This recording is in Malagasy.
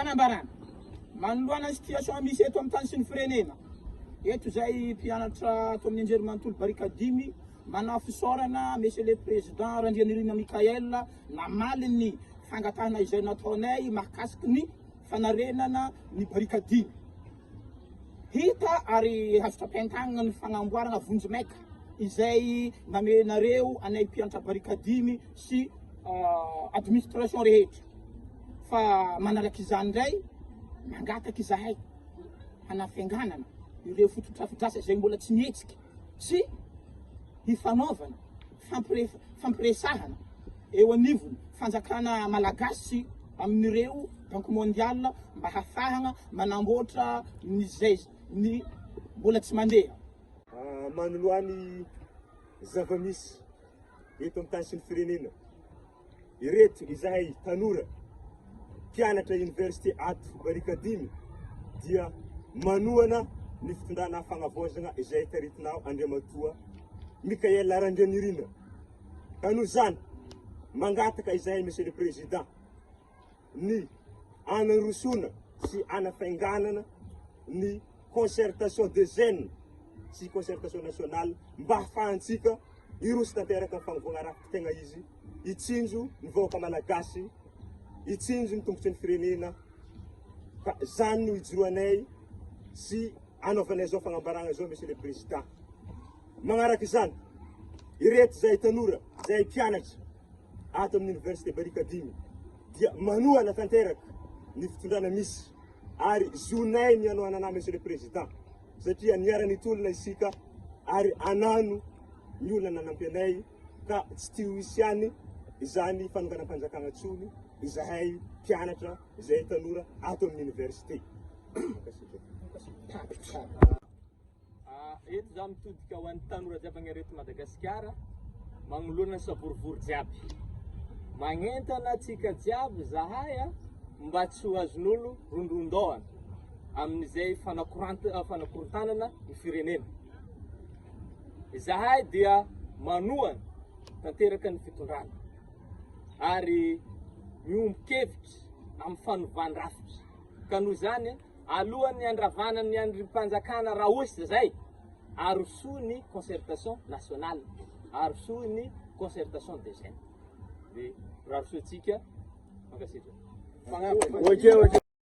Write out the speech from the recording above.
fanambarana manoloana situation misy eto amin'ny tany sy ny firenena eto zay mpianatra ato amin'ny anjerimanontolo barika 10 manao fisaorana monsieur le président Randrianirina Mikaela namaliny fangatahana izay nataonay mahakasiky ny fanarenana ny barika 10 hita ary azo tapain-tagnana ny fagnamboarana vonjy-maika izay namenareo anay mpianatra barika 10 sy administration rehetra fa manaraka izany ndray mangataka izahay hanafianganana ireo fototrafidrasa izay mbola tsy mihetsiky sy hifanaovana fampiresahana eo anivony fanjakana malagasy amin'ireo banque mondiale mba hafahana manamboatra ny mbola tsy mandeha. Manoloany zava-misy eto amin'ny tany sy ny firenena ireto izahay tanora mpianatra université ato barika 10 dia manoana ny fitondrana fagnavozana izay taritinao Andriamatoa Mikaela Randrianirina. Ka noho zany mangataka izahay monsieur le président ny anarosona sy anafainganana ny concertation des jeunes sy concertation nationale mba hafahantsika irosy tanteraka fagnavoagna raha tegna izy itsinjo ny vahoaka malagasy itsinjo ny tombotry ny firenena ka zany no ijoroanay sy anaovanay zao fagnambarana zao monsieur le président. Magnaraka izany ireto zay tanora zay mpianatra ato amin'ny université barika 10 dia manoana tanteraka ny fitondrana misy ary zonay ny anoana ana monsieur le président satria niarany tolona isika ary anano ny olona nanampy anay ka tsy tia hisy ihany izany fanonganam-panjakana tsony izahay mpianatra izay tanora ato amin'ny université. Eto za mitodika ho an'ny tanora jiaby agnereto Madagasikara magnoloana saborivory jiaby magnentana atsika jiaby zahay mba tsy ho azon'olo rondrondohana amin'izay fanakorontanana ny firenena. Zahay dia manoana tanteraka ny fitondrana ary miombon-kevitra amin'ny fanovàn-drafitra ka noho zany alohan'ny andravana ny andrim-panjakana raha ohatsy zay aroso ny concertation nationale aroso ny concertation des jeunes de raha rosoantsika mankasitraka.